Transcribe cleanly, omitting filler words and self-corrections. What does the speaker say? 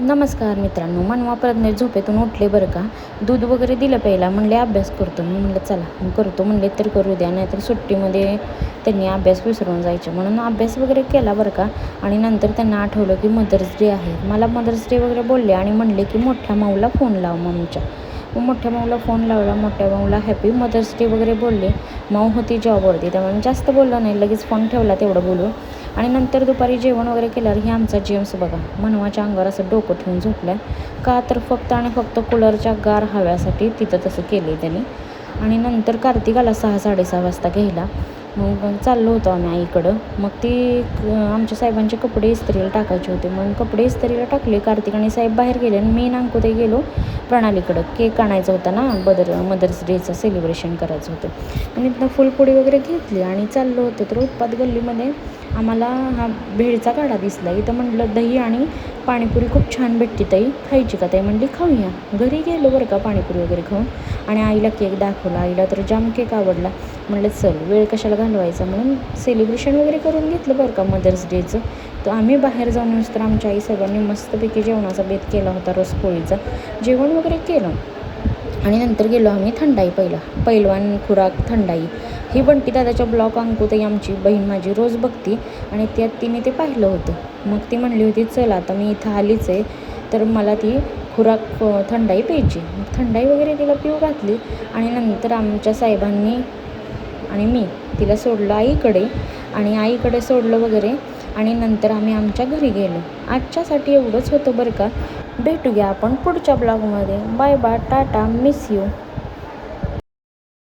नमस्कार मित्रांनो, मनवा प्रज्ञेश झोपेतून उठले बरं का. दूध वगैरे दिलं प्यायला. म्हणले अभ्यास करतो. मी म्हणलं चला मी करतो म्हणले तर करू द्या, नाहीतर सुट्टीमध्ये त्यांनी अभ्यास विसरून जायचे म्हणून अभ्यास वगैरे केला बरं का. आणि नंतर त्यांना आठवलं की मदर्स डे आहे. मला मदर्स डे वगैरे बोलले आणि म्हणले की मोठ्या माऊला फोन लाव मम्मीच्या. मग मोठ्या माऊला फोन लावला. मोठ्या माऊला हॅपी मदर्स डे वगैरे बोलले. माऊ होती जॉबवरती, त्यामुळे जास्त बोललं नाही, लगेच फोन ठेवला तेवढं बोलून. आणि नंतर दुपारी जेवण वगैरे केल्यावर ही आमचा जेम्स बघा मनवाच्या अंगावर असं डोकं ठेवून झोपलं आहे. का तर फक्त आणि फक्त कूलरच्या गार हव्यासाठी तिथं तसं केलं आहे त्यांनी. आणि नंतर कार्तिक आला 6-6:30 वाजता घ्यायला. मग चाललो होतो आम्ही आईकडं. मग ती आमच्या साहेबांचे कपडे इस्त्रीला टाकायचे होते, मग कपडे इस्त्रीला टाकले. कार्तिक आणि साहेब बाहेर गेले आणि मी नांकुते गेलो प्रणालीकडं. केक आणायचा होता ना, मदर्स डेचं सेलिब्रेशन करायचं होतं. आणि तिथं फुलपोळी वगैरे घेतली आणि चाललो होतो. तर उत्पात गल्लीमध्ये आम्हाला हा भेळचा गाडा दिसला. इथं म्हटलं दही आणि पाणीपुरी खूप छान भेटते ताई, खायची का ताई? म्हणली खाऊया. घरी गेलो बरं का पाणीपुरी वगैरे खाऊन. आणि आईला केक दाखवला. आईला तर जाम केक आवडला. म्हणलं चल वेळ कशाला घालवायचा म्हणून सेलिब्रेशन वगैरे करून घेतलं बरं का मदर्स डेचं. तर आम्ही बाहेर जाऊन येऊस तर आमच्या आई सर्वांनी मस्तपैकी जेवणाचा बेत केला होता, रसपोळीचा. जेवण वगैरे केलं आणि नंतर गेलो आम्ही थंडाई पैलवान खुराक थंडाई. ही बंटी दादाच्या ब्लॉग अंकुताई आमची बहीण माझी रोज बघती आणि त्यात तिने ते पाहिलं होतं. मग ती म्हणली होती चल आता मी इथं आलीच आहे तर मला ती खुराक थंडाई प्यायची. मग थंडाई वगैरे तिला पिऊ घातली आणि नंतर आमच्या साहेबांनी आणि मी तिला सोडलं आईकडे आणि आईकडे सोडलं वगैरे. आणि नंतर आम्ही आमच्या घरी गेलो. आजच्यासाठी एवढंच होतं बरं का. भेटूया आपण पुढच्या ब्लॉगमध्ये. Bye bye, tata, miss you.